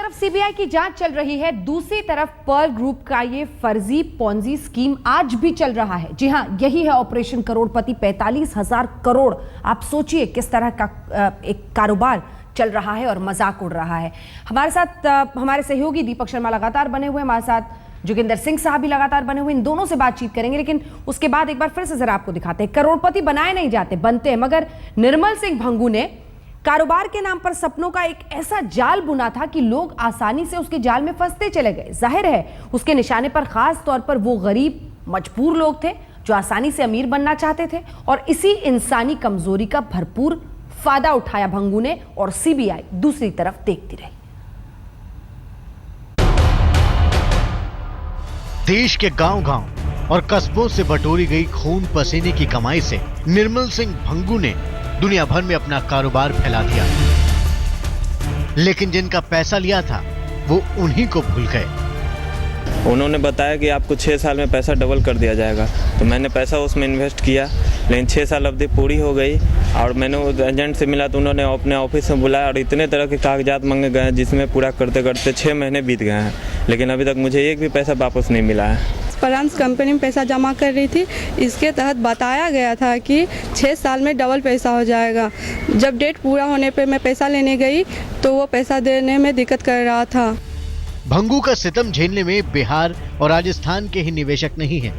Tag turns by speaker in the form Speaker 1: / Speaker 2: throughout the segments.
Speaker 1: तरफ सीबीआई की जांच चल रही है, दूसरी तरफ पर्ल ग्रुप का ये फर्जी पॉन्जी स्कीम आज भी चल रहा है। जी हां, यही है ऑपरेशन करोड़पति। 45,000 करोड़। आप सोचिए किस तरह का एक कारोबार चल रहा है और मजाक उड़ रहा है। हमारे साथ हमारे सहयोगी दीपक शर्मा लगातार बने हुए, हमारे साथ जोगिंदर सिंह साहब भी लगातार बने हुए। इन दोनों से बातचीत करेंगे, लेकिन उसके बाद एक बार फिर से जरा आपको दिखाते हैं। करोड़पति बनाए नहीं जाते, बनते हैं। मगर निर्मल सिंह भंगू ने कारोबार के नाम पर सपनों का एक ऐसा जाल बुना था कि लोग आसानी से उसके जाल में फंसते चले गए। जाहिर है उसके निशाने पर खास तौर पर वो गरीब मजबूर लोग थे जो आसानी से अमीर बनना चाहते थे, और इसी इंसानी कमजोरी का भरपूर फायदा उठाया भंगू ने, और सीबीआई दूसरी तरफ देखती रही।
Speaker 2: देश के गांव-गांव और कस्बों से बटोरी गई खून पसीने की कमाई से निर्मल सिंह भंगू ने दुनिया भर में अपना कारोबार फैला दिया, लेकिन जिनका पैसा लिया था वो उन्हीं को भूल गए।
Speaker 3: उन्होंने बताया कि आपको 6 साल में पैसा डबल कर दिया जाएगा, तो मैंने पैसा उसमें इन्वेस्ट किया, लेकिन 6 साल अवधि पूरी हो गई और मैंने उस एजेंट से मिला तो उन्होंने अपने ऑफिस में बुलाया और इतने तरह के कागजात मांगे गए जिसमें पूरा करते करते 6 महीने बीत गए हैं, लेकिन अभी तक मुझे एक भी पैसा वापस नहीं मिला है।
Speaker 4: परांस कंपनी में पैसा जमा कर रही थी, इसके तहत बताया गया था कि 6 साल में डबल पैसा हो जाएगा। जब डेट पूरा होने पे मैं पैसा लेने गई तो वो पैसा देने में दिक्कत कर रहा था।
Speaker 2: भंगू का सितम झेलने में बिहार और राजस्थान के ही निवेशक नहीं हैं,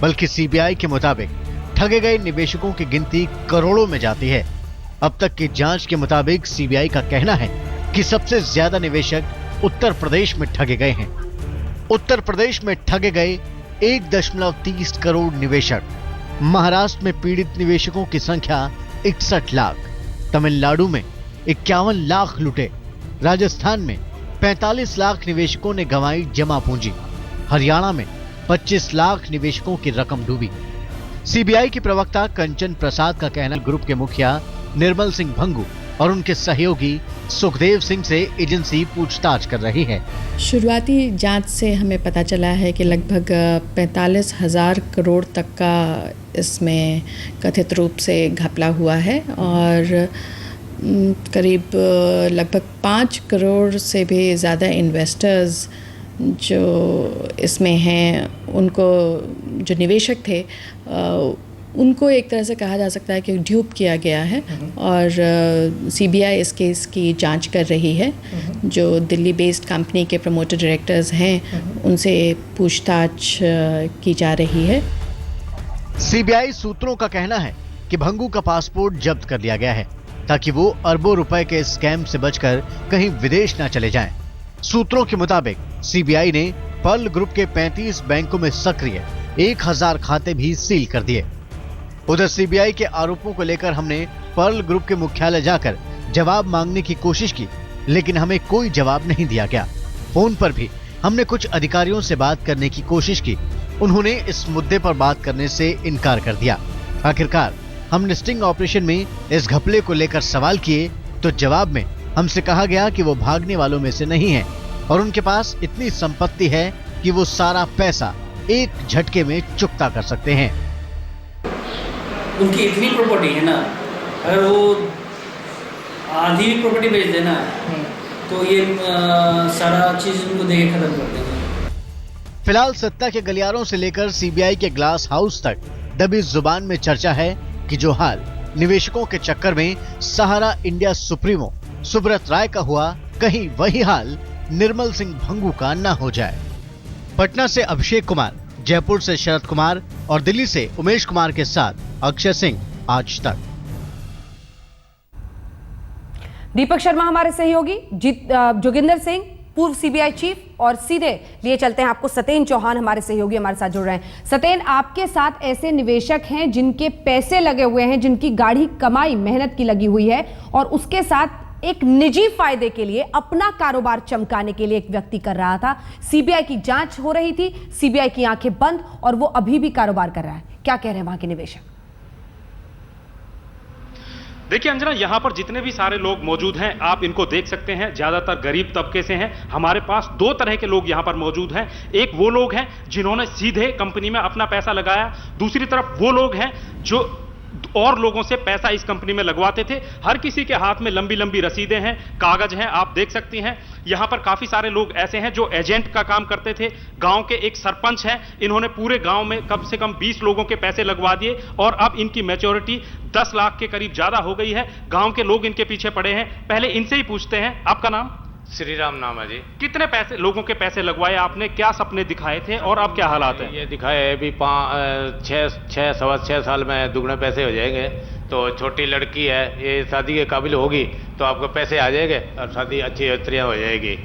Speaker 2: बल्कि सीबीआई के मुताबिक ठगे गए निवेशकों की गिनती करोड़ों में जाती है। अब तक की जांच के मुताबिक सीबीआई का कहना है कि सबसे ज्यादा निवेशक उत्तर प्रदेश में ठगे गए हैं। उत्तर प्रदेश में ठगे गए 1.30 करोड़ निवेशक। महाराष्ट्र में पीड़ित निवेशकों की संख्या 61 लाख, तमिलनाडु में 51 लाख लुटे, राजस्थान में 45 लाख निवेशकों ने गंवाई जमा पूंजी, हरियाणा में 25 लाख निवेशकों की रकम डूबी। सीबीआई की प्रवक्ता कंचन प्रसाद का कहना, ग्रुप के मुखिया निर्मल सिंह भंगू और उनके सहयोगी सुखदेव सिंह से एजेंसी पूछताछ कर रही है।
Speaker 5: शुरुआती जांच से हमें पता चला है कि लगभग 45,000 करोड़ तक का इसमें कथित रूप से घपला हुआ है और करीब लगभग 5 करोड़ से भी ज़्यादा इन्वेस्टर्स जो इसमें हैं, उनको जो निवेशक थे उनको एक तरह से कहा जा सकता है कि ड्यूप किया गया है और सीबीआई इस केस की जांच कर रही है। जो दिल्ली बेस्ड कंपनी के प्रमोटर डायरेक्टर्स हैं उनसे पूछताछ की जा रही है।
Speaker 2: सीबीआई सूत्रों का कहना है कि भंगू का पासपोर्ट जब्त कर लिया गया है ताकि वो अरबों रुपए के स्कैम से बचकर कहीं विदेश न चले जाएं। सूत्रों के मुताबिक सीबीआई ने पर्ल ग्रुप के 35 बैंकों में सक्रिय 1000 खाते भी सील कर दिए। उधर सीबीआई के आरोपों को लेकर हमने पर्ल ग्रुप के मुख्यालय जाकर जवाब मांगने की कोशिश की, लेकिन हमें कोई जवाब नहीं दिया गया। फोन पर भी हमने कुछ अधिकारियों से बात करने की कोशिश की, उन्होंने इस मुद्दे पर बात करने से इनकार कर दिया। आखिरकार हमने स्टिंग ऑपरेशन में इस घपले को लेकर सवाल किए तो जवाब में हमसे कहा गया कि वो भागने वालों में से नहीं है और उनके पास इतनी संपत्ति है कि वो सारा पैसा एक झटके में चुकता कर सकते हैं।
Speaker 6: उनकी इतनी प्रॉपर्टी है ना, अगर वो आधी भी प्रॉपर्टी बेच देना तो ये सारा चीज उनको देके खत्म कर देंगे।
Speaker 2: फिलहाल सत्ता के गलियारों से लेकर सीबीआई के ग्लास हाउस तक दबी जुबान में चर्चा है कि जो हाल निवेशकों के चक्कर में सहारा इंडिया सुप्रीमो सुब्रत राय का हुआ, कहीं वही हाल निर्मल सिंह भंगू का न हो जाए। पटना से अभिषेक कुमार, जयपुर से शरद कुमार और दिल्ली से उमेश कुमार के साथ अक्षय सिंह, आज तक।
Speaker 1: दीपक शर्मा हमारे सहयोगी, जोगिंदर सिंह पूर्व सीबीआई चीफ, और सीधे लिए चलते हैं आपको सतेन चौहान हमारे सहयोगी हमारे साथ जुड़ रहे हैं। सतेन, आपके साथ ऐसे निवेशक हैं जिनके पैसे लगे हुए हैं, जिनकी गाढ़ी कमाई मेहनत की लगी हुई है, और उसके साथ एक निजी फायदे के लिए अपना कारोबार चमकाने के लिए एक व्यक्ति कर रहा था। सीबीआई की जांच हो रही थी, सीबीआई की आंखें बंद, और वो अभी भी कारोबार कर रहा है। क्या कह रहे हैं वहां के निवेशक?
Speaker 7: देखिए अंजना, यहाँ पर जितने भी सारे लोग मौजूद हैं आप इनको देख सकते हैं, ज्यादातर गरीब तबके से हैं। हमारे पास 2 तरह के लोग यहाँ पर मौजूद हैं। एक वो लोग हैं जिन्होंने सीधे कंपनी में अपना पैसा लगाया, दूसरी तरफ वो लोग हैं जो और लोगों से पैसा इस कंपनी में लगवाते थे। हर किसी के हाथ में लंबी लंबी रसीदें हैं, कागज हैं, आप देख सकती हैं। यहां पर काफी सारे लोग ऐसे हैं जो एजेंट का काम करते थे। गांव के एक सरपंच हैं, इन्होंने पूरे गांव में कम से कम 20 लोगों के पैसे लगवा दिए और अब इनकी मैच्योरिटी 10 लाख के करीब ज्यादा हो गई है। गांव के लोग इनके पीछे पड़े हैं। पहले इनसे ही पूछते हैं, आपका नाम?
Speaker 8: श्री राम नाम है जी।
Speaker 7: कितने पैसे लोगों के पैसे लगवाए आपने, क्या सपने दिखाए थे और अब क्या हालात है?
Speaker 8: ये दिखाए है अभी 6 साल में दुगने पैसे हो जाएंगे। तो छोटी लड़की है, ये शादी के काबिल होगी तो आपको पैसे आ जाएंगे और शादी अच्छी अच्छी हो जाएगी।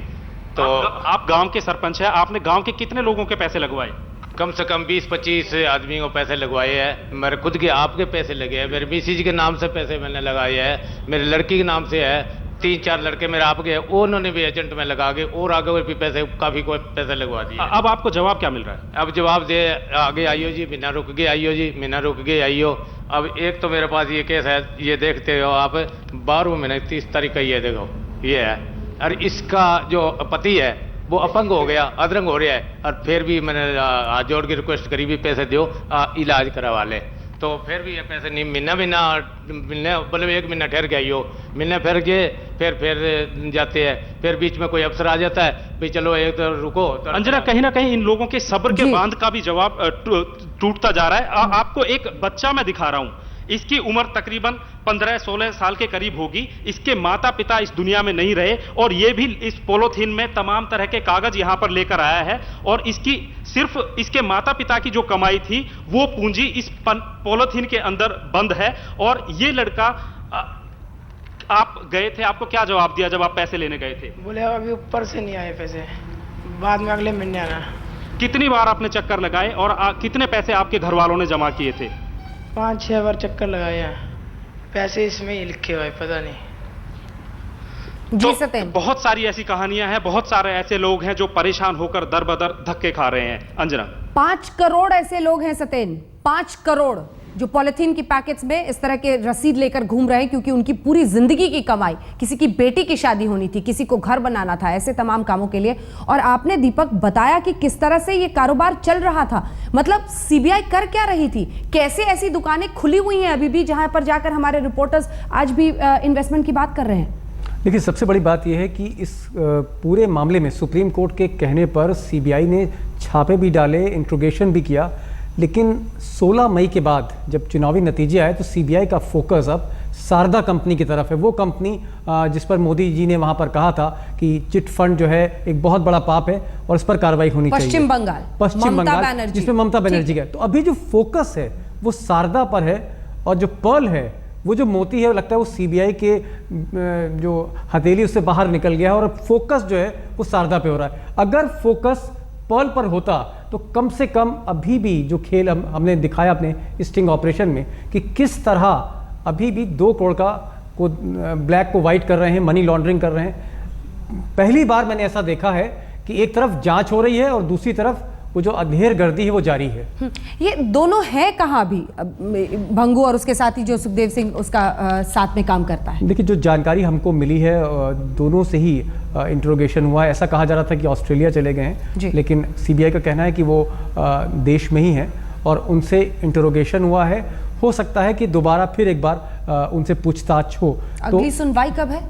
Speaker 8: तो
Speaker 7: आप गांव के सरपंच हैं, आपने गांव के कितने लोगों के पैसे लगवाए?
Speaker 8: कम से कम 20-25 आदमियों को पैसे लगवाए हैं। मेरे खुद के आपके पैसे लगे हैं, मेरे मिसेज के नाम से पैसे मैंने लगाए हैं, मेरी लड़की के नाम से है। 3-4 लड़के मेरे आपके हैं, उन्होंने भी एजेंट में लगा के और आगे भी पैसे काफी कोई पैसे लगवा दिए।
Speaker 7: अब आपको जवाब क्या मिल रहा है?
Speaker 8: अब जवाब दे आगे आइयो जी, महीना रुक गए आइयो जी, महीना रुक गए आइयो। अब एक तो मेरे पास ये केस है, ये देखते हो आप, 12 महीने 30 तारीख का ये देखो ये है। और इसका जो पति है वो अपंग हो गया, अधरंग हो रहा है, और फिर भी मैंने हाथ जोड़ के रिक्वेस्ट करी भी पैसे दो, इलाज करवा ले। तो फिर भी ये पैसे नहीं, महीना मिलने मतलब 1 महीना ठहर के आइयो, मिलने फिर गए, फिर जाते हैं, फिर बीच में कोई अफसर आ जाता है भाई चलो एक तो रुको। तो
Speaker 7: अंजना, कहीं ना कहीं इन लोगों के सब्र के बांध का भी जवाब टूटता जा रहा है। आपको एक बच्चा मैं दिखा रहा हूं, इसकी उम्र तकरीबन 15-16 साल के करीब होगी। इसके माता पिता इस दुनिया में नहीं रहे और ये भी इस पॉलीथीन में तमाम तरह के कागज यहां पर लेकर आया है और इसकी सिर्फ इसके माता पिता की जो कमाई थी वो पूंजी इस पॉलीथीन के अंदर बंद है। और ये लड़का, आप गए थे, आपको क्या जवाब दिया जब आप पैसे लेने गए थे?
Speaker 9: बोले अभी ऊपर से नहीं आए पैसे, बाद में अगले महीने आना।
Speaker 7: कितनी बार आपने चक्कर लगाए और कितने पैसे आपके घर वालों ने जमा किए थे?
Speaker 9: 5-6 बार चक्कर लगाए हैं, पैसे इसमें ही लिखे हुए पता नहीं।
Speaker 1: जी सत्येन,
Speaker 7: बहुत सारी ऐसी कहानियां हैं, बहुत सारे ऐसे लोग हैं जो परेशान होकर दर बदर धक्के खा रहे हैं। अंजना,
Speaker 1: 5 करोड़ ऐसे लोग हैं सत्येन, 5 करोड़ जो पॉलिथीन की पैकेट्स में इस तरह के रसीद लेकर घूम रहे हैं क्योंकि उनकी पूरी जिंदगी की कमाई, किसी की बेटी की शादी होनी थी, किसी को घर बनाना था, ऐसे तमाम कामों के लिए। और आपने दीपक बताया कि किस तरह से ये कारोबार चल रहा था। मतलब सीबीआई कर क्या रही थी, कैसे ऐसी दुकानें खुली हुई हैं अभी भी जहां पर जाकर हमारे रिपोर्टर्स आज भी इन्वेस्टमेंट की बात कर रहे हैं?
Speaker 10: देखिए, सबसे बड़ी बात यह है कि इस पूरे मामले में सुप्रीम कोर्ट के कहने पर सीबीआई ने छापे भी डाले, इंट्रोगेशन भी किया, लेकिन 16 मई के बाद जब चुनावी नतीजे आए तो सीबीआई का फोकस अब शारदा कंपनी की तरफ है। वो कंपनी जिस पर मोदी जी ने वहां पर कहा था कि चिट फंड जो है एक बहुत बड़ा पाप है और इस पर कार्रवाई होनी चाहिए।
Speaker 1: पश्चिम बंगाल,
Speaker 10: जिसमें ममता बनर्जी का। तो अभी जो फोकस है वो शारदा पर है और जो पर्ल है, वो जो मोती है, लगता है वो सीबीआई के जो हथेली उससे बाहर निकल गया है और फोकस जो है वो शारदा पे हो रहा है। अगर फोकस पर्ल पर होता तो कम से कम अभी भी जो खेल हमने दिखाया अपने स्टिंग ऑपरेशन में कि किस तरह अभी भी 2 करोड़ का को ब्लैक को वाइट कर रहे हैं, मनी लॉन्ड्रिंग कर रहे हैं। पहली बार मैंने ऐसा देखा है कि एक तरफ जांच हो रही है और दूसरी तरफ वो जो अंधेर गर्दी है वो जारी है।
Speaker 1: ये दोनों है कहाँ भी, भंगू और उसके साथी जो सुखदेव सिंह उसका साथ में काम करता है?
Speaker 10: देखिए, जो जानकारी हमको मिली है दोनों से ही इंट्रोगेशन हुआ है। ऐसा कहा जा रहा था कि ऑस्ट्रेलिया चले गए हैं, लेकिन सीबीआई का कहना है कि वो देश में ही हैं और उनसे इंट्रोगेशन हुआ है। हो सकता है कि दोबारा फिर एक बार उनसे पूछताछ हो।
Speaker 1: अगली सुनवाई कब है?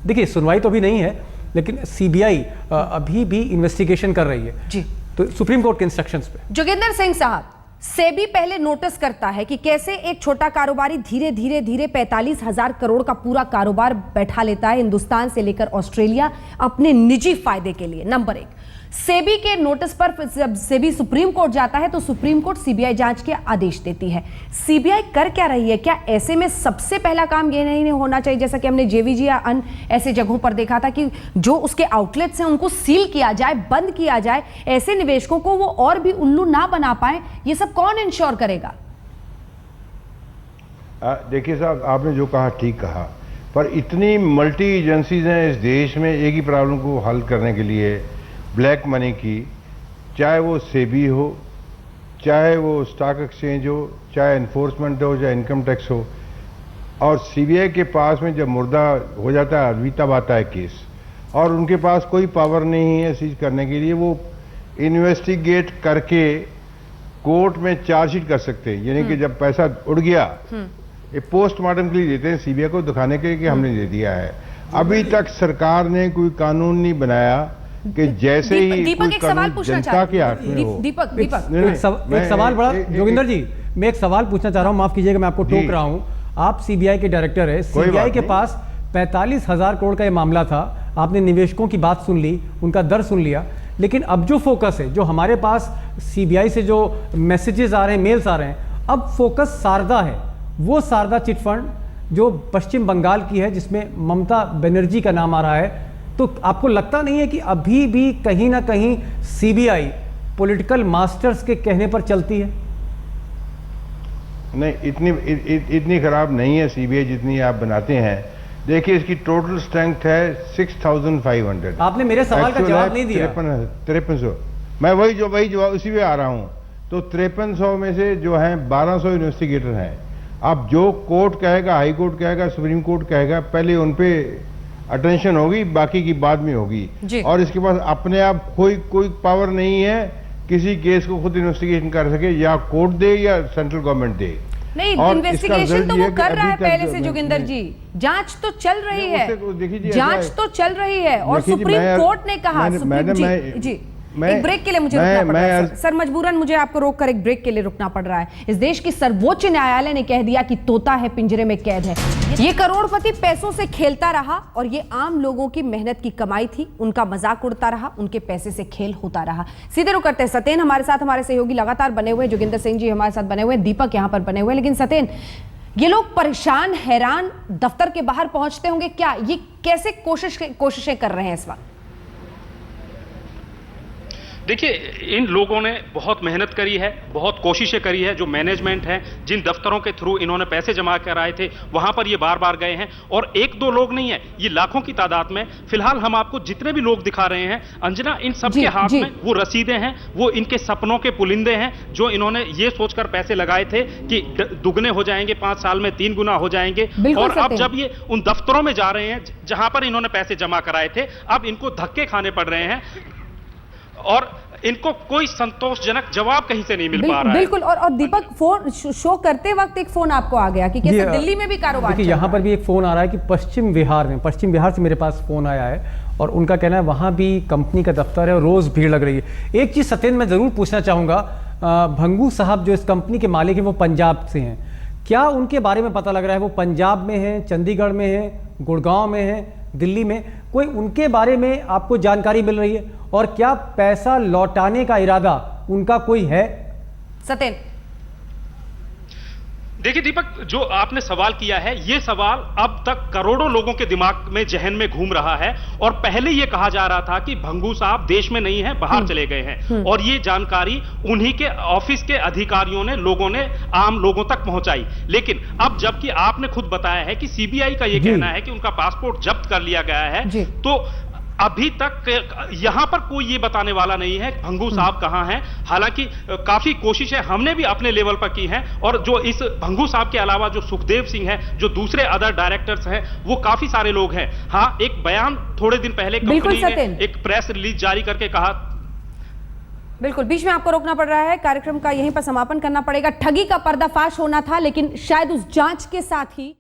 Speaker 10: देखिए, सुनवाई तो अभी नहीं है, लेकिन सीबीआई अभी भी इन्वेस्टिगेशन कर रही है
Speaker 1: जी,
Speaker 10: तो सुप्रीम कोर्ट के इंस्ट्रक्शंस पे।
Speaker 1: जोगिंदर सिंह साहब, सेबी पहले नोटिस करता है कि कैसे एक छोटा कारोबारी धीरे धीरे 45,000 करोड़ का पूरा कारोबार बैठा लेता है हिंदुस्तान से लेकर ऑस्ट्रेलिया अपने निजी फायदे के लिए। नंबर 1, सेबी के नोटिस पर जब सेबी सुप्रीम कोर्ट जाता है तो सुप्रीम कोर्ट सीबीआई जांच के आदेश देती है। सीबीआई कर क्या रही है? क्या ऐसे में सबसे पहला काम ये नहीं होना चाहिए, जैसा कि हमने जेवीजी या अन्य ऐसे जगहों पर देखा था, कि जो उसके आउटलेट्स हैं उनको सील किया जाए, बंद किया जाए, ऐसे निवेशकों को वो और भी उल्लू ना बना पाए? ये सब कौन इंश्योर करेगा?
Speaker 11: देखिए साहब, आपने जो कहा ठीक कहा, पर इतनी मल्टी एजेंसीज हैं इस देश में एक ही प्रॉब्लम को हल करने के लिए, ब्लैक मनी की, चाहे वो सेबी हो, चाहे वो स्टॉक एक्सचेंज हो, चाहे इन्फोर्समेंट हो, चाहे इनकम टैक्स हो। और सीबीआई के पास में जब मुर्दा हो जाता है आदमी तब आता है केस, और उनके पास कोई पावर नहीं है सीज करने के लिए। वो इन्वेस्टिगेट करके कोर्ट में चार्जशीट कर सकते हैं, यानी कि जब पैसा उड़ गया ये पोस्टमार्टम के लिए देते हैं सीबीआई को दिखाने के लिए कि हमने दे दिया है। अभी तक सरकार ने कोई कानून नहीं बनाया कि जैसे ही
Speaker 1: दीपक
Speaker 11: कोई
Speaker 1: एक सवाल
Speaker 11: कानून
Speaker 1: पूछना
Speaker 11: जनता के हाथ में हो।
Speaker 1: दीपक
Speaker 10: एक सवाल बड़ा, जोगिंदर जी मैं एक सवाल पूछना चाह रहा हूं, माफ कीजिएगा मैं आपको टोक रहा हूं। आप सीबीआई के डायरेक्टर है, सीबीआई के पास 45,000 करोड़ का ये मामला था, आपने निवेशकों की बात सुन ली, उनका दर्द सुन लिया, लेकिन अब जो फोकस है, जो हमारे पास सीबीआई से जो मैसेजेस आ रहे हैं, मेल्स आ रहे हैं, अब फोकस शारदा है, वो शारदा चिटफंड जो पश्चिम बंगाल की है, जिसमें ममता बनर्जी का नाम आ रहा है। तो आपको लगता नहीं है कि अभी भी कहीं ना कहीं सीबीआई पॉलिटिकल मास्टर्स के कहने पर चलती है?
Speaker 11: नहीं, इतनी खराब नहीं है सीबीआई जितनी आप बनाते हैं। देखिए इसकी टोटल स्ट्रेंथ है 6,500।
Speaker 10: आपने मेरे सवाल का जवाब नहीं दिया।
Speaker 11: 5300। मैं वही जवाब उसी पे आ रहा हूं। तो 5300 में से जो है 1200 इन्वेस्टिगेटर हैं। अब जो कोर्ट कहेगा, हाई कोर्ट कहेगा, सुप्रीम कोर्ट कहेगा, पहले उन पे अटेंशन होगी, बाकी की बाद में होगी। और इसके पास अपने आप कोई पावर नहीं है किसी केस को खुद इन्वेस्टिगेशन कर सके, या कोर्ट दे या सेंट्रल गवर्नमेंट दे।
Speaker 1: नहीं, इन्वेस्टिगेशन तो वो कर रहा है पहले से जोगिंदर जी, जांच तो चल रही है, जांच तो चल रही है और सुप्रीम कोर्ट ने कहा। जी एक ब्रेक के लिए मुझे रुकना पड़ रहा है सर, मजबूरन मुझे आपको रोककर एक ब्रेक के लिए रुकना पड़ रहा है। इस देश की सर्वोच्च न्यायालय ने कह दिया कि तोता है पिंजरे में कैद है। ये करोड़पति पैसों से खेलता रहा और ये आम लोगों की मेहनत की कमाई थी, उनका मजाक उड़ता रहा, उनके पैसे से खेल होता रहा। सीधे रुक करते हैं सतेन हमारे साथ, हमारे सहयोगी लगातार बने हुए, जोगिंदर सिंह जी हमारे साथ बने हुए, दीपक यहां पर बने हुए। लेकिन सतेन, ये लोग परेशान, हैरान, दफ्तर के बाहर पहुंचते होंगे क्या? ये कैसे कोशिशें कर रहे हैं इस वक्त?
Speaker 7: देखिए, इन लोगों ने बहुत मेहनत करी है, बहुत कोशिशें करी है। जो मैनेजमेंट है, जिन दफ्तरों के थ्रू इन्होंने पैसे जमा कराए थे, वहां पर ये बार बार गए हैं और एक दो लोग नहीं है, ये लाखों की तादाद में। फिलहाल हम आपको जितने भी लोग दिखा रहे हैं अंजना, इन सबके हाथ में वो रसीदें हैं, वो इनके सपनों के पुलिंदे हैं, जो इन्होंने ये सोचकर पैसे लगाए थे कि दुगने हो जाएंगे, 5 साल में 3 गुना हो जाएंगे। और अब जब ये उन दफ्तरों में जा रहे हैं जहां पर इन्होंने पैसे जमा कराए थे, अब इनको धक्के खाने पड़ रहे हैं और इनको कोई संतोषजनक जवाब कहीं से नहीं मिल पा रहा है।
Speaker 1: बिल्कुल। और दीपक, फोन शो करते वक्त एक फोन आपको आ गया कि कैसे दिल्ली में भी कारोबार चल रहा है।
Speaker 10: यहाँ पर भी एक फोन आ रहा है कि पश्चिम बिहार से मेरे पास फोन आया है और उनका कहना है वहाँ भी कंपनी का दफ्तर है और रोज भीड़ लग रही है। एक चीज सत्येंद्र मैं जरूर पूछना चाहूंगा, भंगू साहब जो इस कंपनी के मालिक हैं वो पंजाब से हैं, क्या उनके बारे में पता लग रहा है? वो पंजाब में है, चंडीगढ़ में है, गुड़गांव में है, दिल्ली में, कोई उनके बारे में आपको जानकारी मिल रही है? और क्या पैसा लौटाने का इरादा उनका कोई है?
Speaker 1: सतेन,
Speaker 7: देखिए दीपक, जो आपने सवाल किया है, ये सवाल अब तक करोड़ों लोगों के दिमाग में, जहन में घूम रहा है। और पहले ये कहा जा रहा था कि भंगू साहब देश में नहीं है, बाहर चले गए हैं, और ये जानकारी उन्हीं के ऑफिस के अधिकारियों ने, लोगों ने, आम लोगों तक पहुंचाई। लेकिन अब जबकि आपने खुद बताया है कि सीबीआई का ये कहना है कि उनका पासपोर्ट जब्त कर लिया गया है, तो अभी तक यहां पर कोई ये बताने वाला नहीं है भंगू साहब कहां हैं। हालांकि काफी कोशिशें हमने भी अपने लेवल पर की हैं, और जो इस भंगू साहब के अलावा जो सुखदेव सिंह है, जो दूसरे अदर डायरेक्टर्स हैं, वो काफी सारे लोग हैं। हाँ, एक बयान थोड़े दिन पहले कंपनी ने एक प्रेस रिलीज जारी करके कहा।
Speaker 1: बिल्कुल, बीच में आपको रोकना पड़ रहा है, कार्यक्रम का यहीं पर समापन करना पड़ेगा। ठगी का पर्दाफाश होना था, लेकिन शायद उस जांच के साथ ही